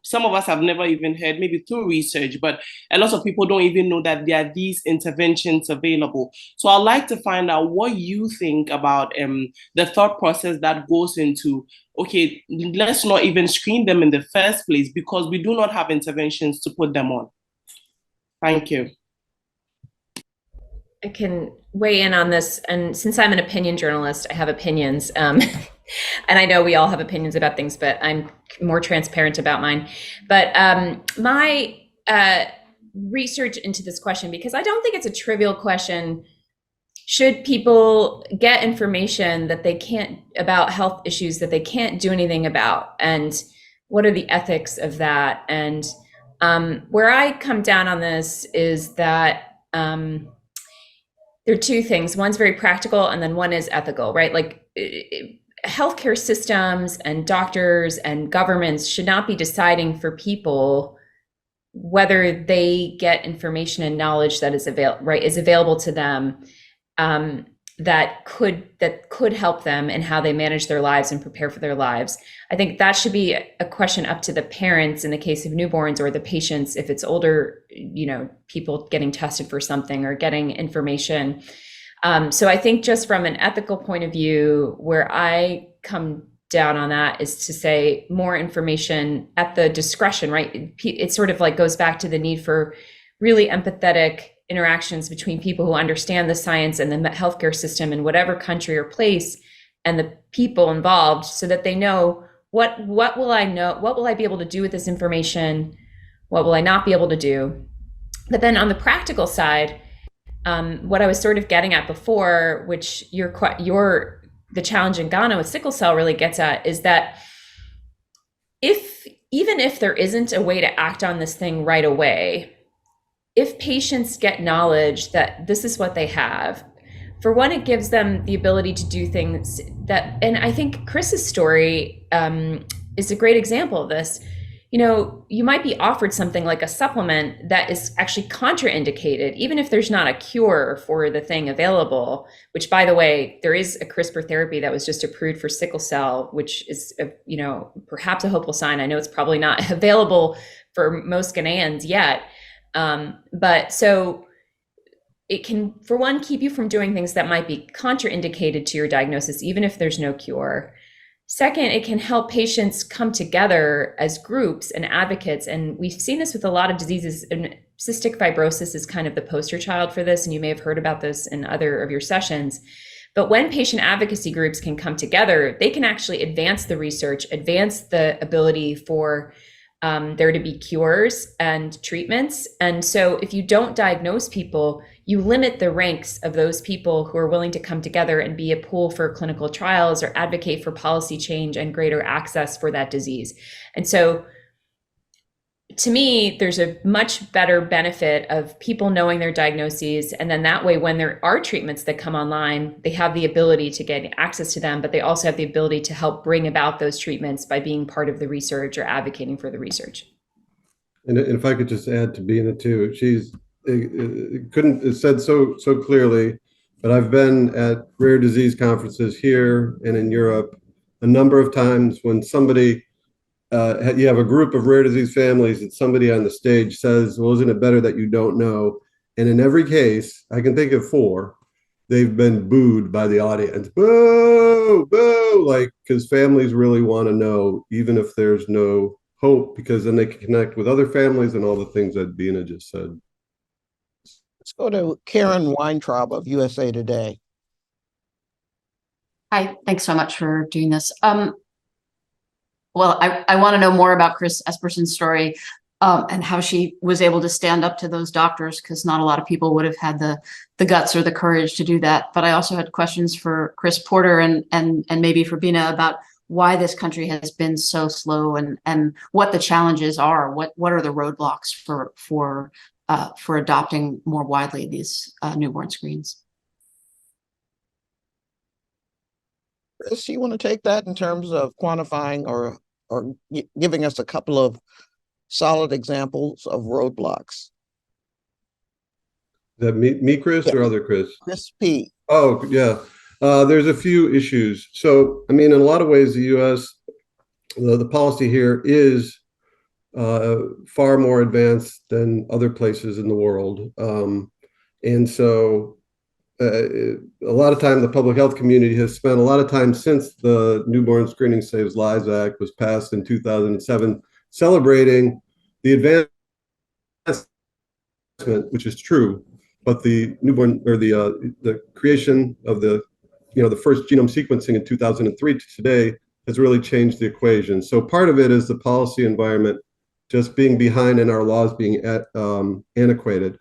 Some of us have never even heard, maybe through research, but a lot of people don't even know that there are these interventions available. So I'd like to find out what you think about the thought process that goes into, okay, let's not even screen them in the first place because we do not have interventions to put them on. Thank you. I can weigh in on this. And since I'm an opinion journalist, I have opinions. And I know we all have opinions about things, but I'm more transparent about mine. But my research into this question, because I don't think it's a trivial question. Should people get information that they can't about health issues that they can't do anything about? And what are the ethics of that? And where I come down on this is that there are two things. One's very practical and then one is ethical, right? Like healthcare systems and doctors and governments should not be deciding for people whether they get information and knowledge that is available to them that could help them in how they manage their lives and prepare for their lives. I think that should be a question up to the parents in the case of newborns, or the patients if it's older, people getting tested for something or getting information. So I think just from an ethical point of view, where I come down on that is to say more information at the discretion, right? It sort of like goes back to the need for really empathetic interactions between people who understand the science and the healthcare system in whatever country or place, and the people involved, so that they know what will I know, what will I be able to do with this information, what will I not be able to do. But then on the practical side, what I was sort of getting at before, which the challenge in Ghana with sickle cell really gets at, is that even if there isn't a way to act on this thing right away, if patients get knowledge that this is what they have, for one, it gives them the ability to do things that, and I think Chris's story is a great example of this. You might be offered something like a supplement that is actually contraindicated, even if there's not a cure for the thing available, which, by the way, there is a CRISPR therapy that was just approved for sickle cell, which is, perhaps a hopeful sign. I know it's probably not available for most Ghanaians yet. But so it can, for one, keep you from doing things that might be contraindicated to your diagnosis, even if there's no cure. Second, it can help patients come together as groups and advocates. And we've seen this with a lot of diseases, and cystic fibrosis is kind of the poster child for this. And you may have heard about this in other of your sessions. But when patient advocacy groups can come together, they can actually advance the research, advance the ability for there to be cures and treatments. And so if you don't diagnose people, you limit the ranks of those people who are willing to come together and be a pool for clinical trials or advocate for policy change and greater access for that disease. And so to me, there's a much better benefit of people knowing their diagnoses. And then that way, when there are treatments that come online, they have the ability to get access to them, but they also have the ability to help bring about those treatments by being part of the research or advocating for the research. And if I could just add to Bina too, it said so clearly, but I've been at rare disease conferences here and in Europe a number of times when somebody, you have a group of rare disease families and somebody on the stage says, well, isn't it better that you don't know? And in every case, I can think of 4, they've been booed by the audience. Boo, boo, like, because families really want to know, even if there's no hope, because then they can connect with other families and all the things that Bina just said. Let's go to Karen Weintraub of USA Today. Hi, thanks so much for doing this. Well, I want to know more about Chris Espersen's story and how she was able to stand up to those doctors, because not a lot of people would have had the guts or the courage to do that. But I also had questions for Chris Porter and maybe for Bina about why this country has been so slow and what the challenges are. What are the roadblocks for adopting more widely these newborn screens? Chris, you want to take that in terms of quantifying or giving us a couple of solid examples of roadblocks? Is that me, Chris, or other Chris? Chris P. Oh, yeah. There's a few issues. So, I mean, in a lot of ways, the U.S., the policy here is far more advanced than other places in the world. And so a lot of time the public health community has spent a lot of time since the Newborn Screening Saves Lives Act was passed in 2007 celebrating the advancement, which is true, but the newborn or the creation of the first genome sequencing in 2003 to today has really changed the equation. So part of it is the policy environment just being behind and our laws being antiquated.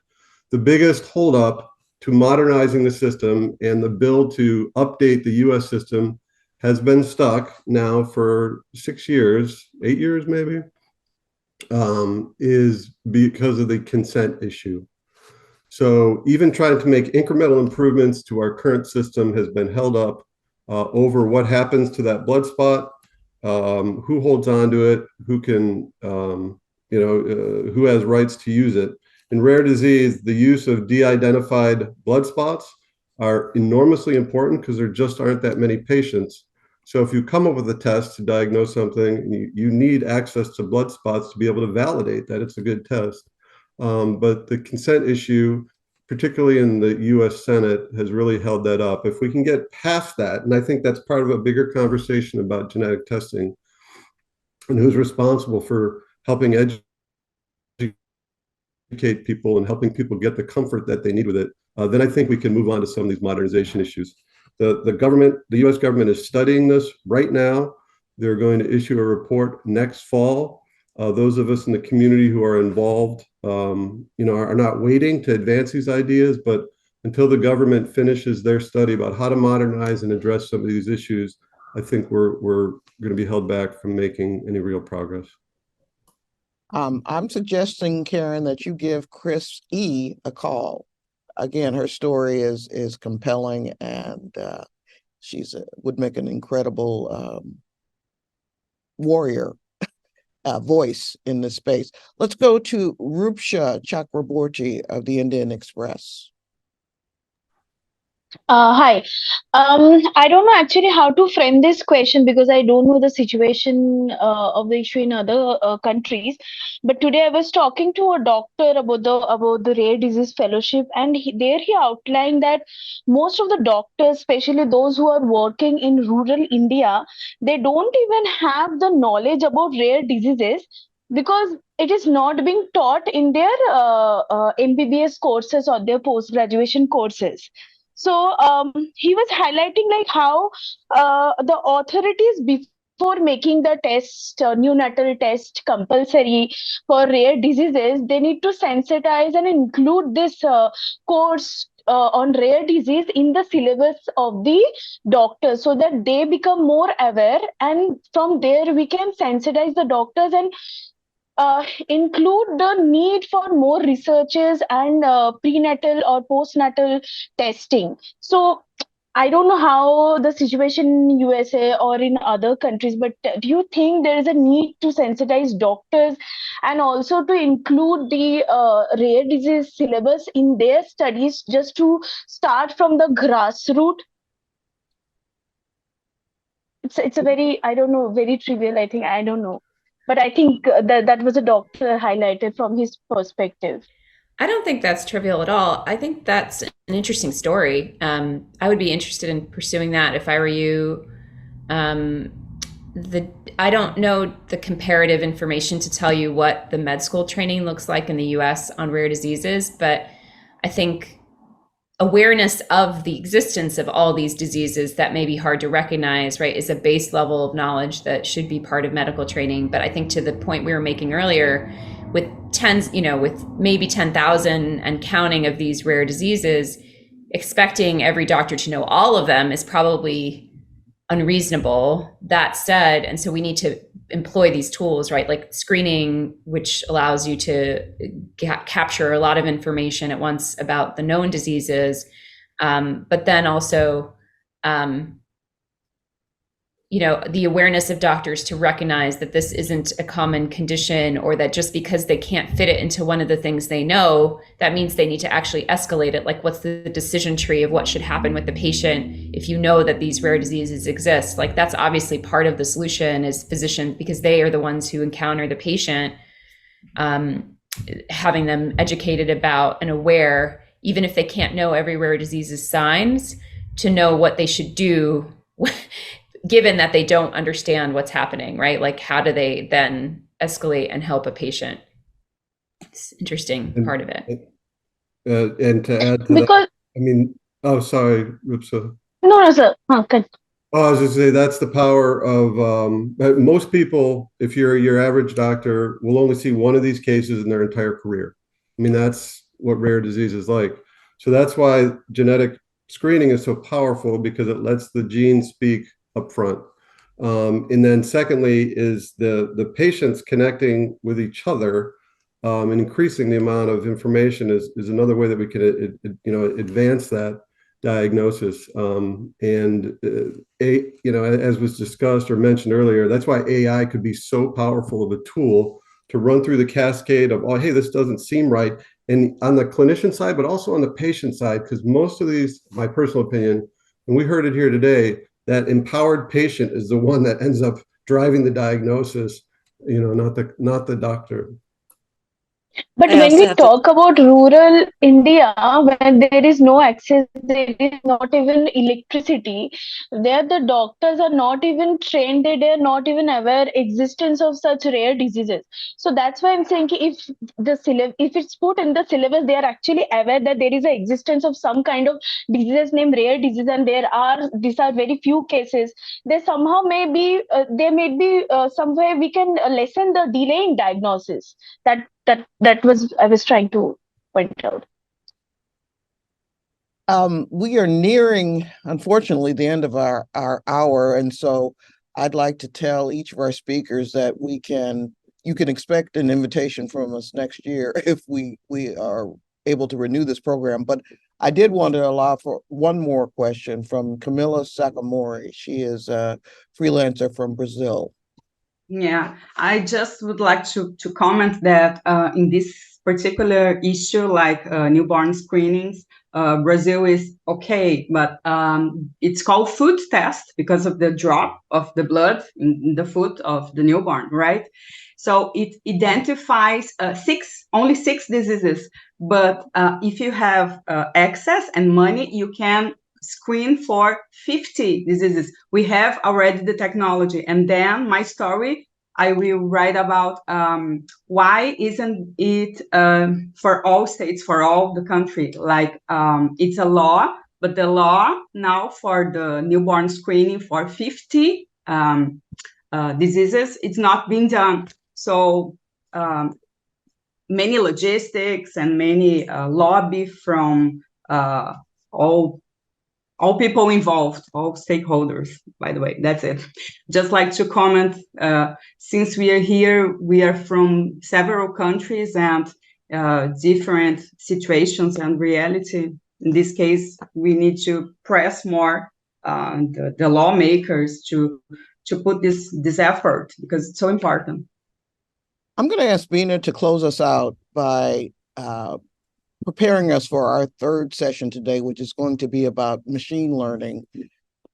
The biggest holdup to modernizing the system and the bill to update the US system has been stuck now for 6 years, 8 years maybe, is because of the consent issue. So even trying to make incremental improvements to our current system has been held up over what happens to that blood spot, who holds on to it, who can, who has rights to use it. In rare disease, the use of de-identified blood spots are enormously important because there just aren't that many patients. So if you come up with a test to diagnose something, you need access to blood spots to be able to validate that it's a good test. But the consent issue, particularly in the US Senate, has really held that up. If we can get past that, and I think that's part of a bigger conversation about genetic testing and who's responsible for helping educate people and helping people get the comfort that they need with it, then I think we can move on to some of these modernization issues. The US government is studying this right now. They're going to issue a report next fall. Those of us in the community who are involved, are not waiting to advance these ideas, but until the government finishes their study about how to modernize and address some of these issues, I think we're going to be held back from making any real progress. I'm suggesting, Karen, that you give Chris E. a call. Again, her story is compelling, and would make an incredible warrior voice in this space. Let's go to Rupsha Chakraborty of the Indian Express. Hi. I don't know actually how to frame this question because I don't know the situation of the issue in other countries. But today I was talking to a doctor about the rare disease fellowship, and he outlined that most of the doctors, especially those who are working in rural India, they don't even have the knowledge about rare diseases because it is not being taught in their MBBS courses or their post graduation courses. So he was highlighting like how the authorities before making the test, neonatal test compulsory for rare diseases, they need to sensitize and include this course on rare disease in the syllabus of the doctors so that they become more aware, and from there we can sensitize the doctors and include the need for more researches and prenatal or postnatal testing. So I don't know how the situation in USA or in other countries, but do you think there is a need to sensitize doctors and also to include the rare disease syllabus in their studies just to start from the grassroots? It's a very, I don't know, very trivial, I think, I don't know. But I think that was a doctor highlighted from his perspective. I don't think that's trivial at all. I think that's an interesting story. I would be interested in pursuing that if I were you. Um, I don't know the comparative information to tell you what the med school training looks like in the US on rare diseases, but I think awareness of the existence of all these diseases that may be hard to recognize, right, is a base level of knowledge that should be part of medical training. But I think to the point we were making earlier, with tens, with maybe 10,000 and counting of these rare diseases, expecting every doctor to know all of them is probably unreasonable. That said, and so we need to employ these tools, right? Like screening, which allows you to capture a lot of information at once about the known diseases, but then also, the awareness of doctors to recognize that this isn't a common condition, or that just because they can't fit it into one of the things they know, that means they need to actually escalate it. Like, what's the decision tree of what should happen with the patient if you know that these rare diseases exist? Like, that's obviously part of the solution is physicians, because they are the ones who encounter the patient, having them educated about and aware, even if they can't know every rare disease's signs, to know what they should do given that they don't understand what's happening, right? Like, how do they then escalate and help a patient? It's interesting part of it. And to add to Because that, sorry, Rupsa. no, sir. Oh, I was just say that's the power of most people. If you're your average doctor, will only see one of these cases in their entire career. That's what rare disease is like. So that's why genetic screening is so powerful, because it lets the gene speak up front. And then secondly is the patients connecting with each other, and increasing the amount of information is another way that we can advance that diagnosis. As was discussed or mentioned earlier, that's why AI could be so powerful of a tool to run through the cascade of, oh, hey, this doesn't seem right. And on the clinician side, but also on the patient side, because most of these, my personal opinion, and we heard it here today, that empowered patient is the one that ends up driving the diagnosis, not the doctor. But I when also we have to. talk about rural India, where there is no access, there is not even electricity, there the doctors are not even trained, they are not even aware existence of such rare diseases. So that's why I'm saying if if it's put in the syllabus, they are actually aware that there is an existence of some kind of diseases named rare disease, and these are very few cases. They somehow may be some way we can lessen the delay in diagnosis. That was I was trying to point out. We are nearing, unfortunately, the end of our hour, and so I'd like to tell each of our speakers that you can expect an invitation from us next year if we are able to renew this program. But I did want to allow for one more question from Camila Sakamori. She is a freelancer from Brazil. Yeah, I just would like to comment that in this particular issue, like newborn screenings, Brazil is okay, but it's called foot test because of the drop of the blood in the foot of the newborn, right? So it identifies only six diseases, but if you have access and money, you can screen for 50 diseases. We have already the technology. And then my story, I will write about why isn't it for all states, for all the country, like it's a law, but the law now for the newborn screening for 50 diseases, it's not being done. So many logistics and many lobby from all people involved, all stakeholders, by the way, that's it. Just like to comment, since we are here, we are from several countries and different situations and reality. In this case, we need to press more the lawmakers to put this effort, because it's so important. I'm going to ask Bina to close us out by preparing us for our third session today, which is going to be about machine learning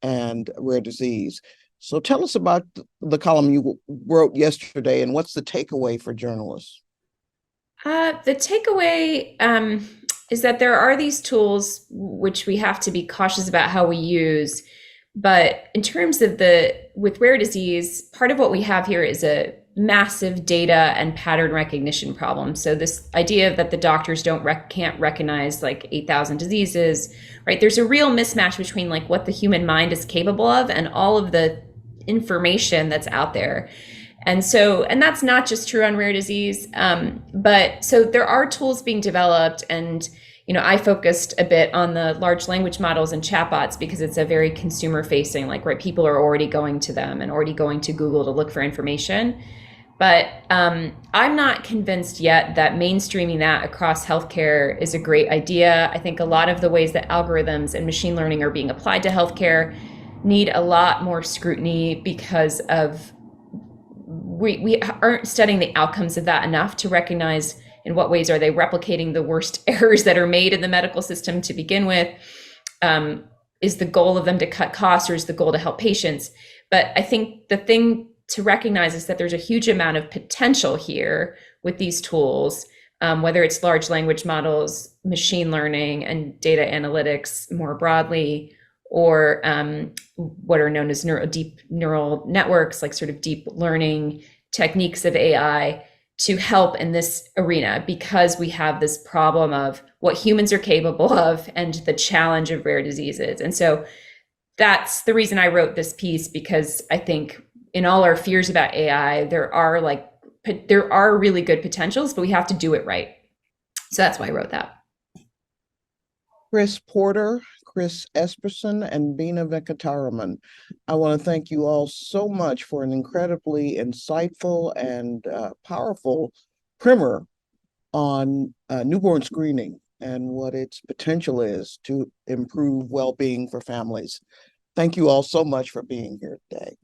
and rare disease. So tell us about the column you wrote yesterday and what's the takeaway for journalists? The takeaway is that there are these tools which we have to be cautious about how we use. But in terms of with rare disease, part of what we have here is a massive data and pattern recognition problem. So this idea that the doctors can't recognize like 8,000 diseases, right? There's a real mismatch between like what the human mind is capable of and all of the information that's out there. And that's not just true on rare disease, but so there are tools being developed, and I focused a bit on the large language models and chatbots because it's a very consumer facing, like, right, people are already going to them and already going to Google to look for information. But I'm not convinced yet that mainstreaming that across healthcare is a great idea. I think a lot of the ways that algorithms and machine learning are being applied to healthcare need a lot more scrutiny because of we aren't studying the outcomes of that enough to recognize in what ways are they replicating the worst errors that are made in the medical system to begin with. Is the goal of them to cut costs, or is the goal to help patients? But I think the thing to recognize is that there's a huge amount of potential here with these tools, whether it's large language models, machine learning, and data analytics more broadly, or what are known as deep neural networks, like sort of deep learning techniques of AI to help in this arena, because we have this problem of what humans are capable of and the challenge of rare diseases. And so that's the reason I wrote this piece, because I think in all our fears about AI, there are really good potentials, but we have to do it right. So that's why I wrote that. Chris Porter, Chris Espersen, and Bina Venkataraman, I want to thank you all so much for an incredibly insightful and powerful primer on newborn screening and what its potential is to improve well-being for families. Thank you all so much for being here today.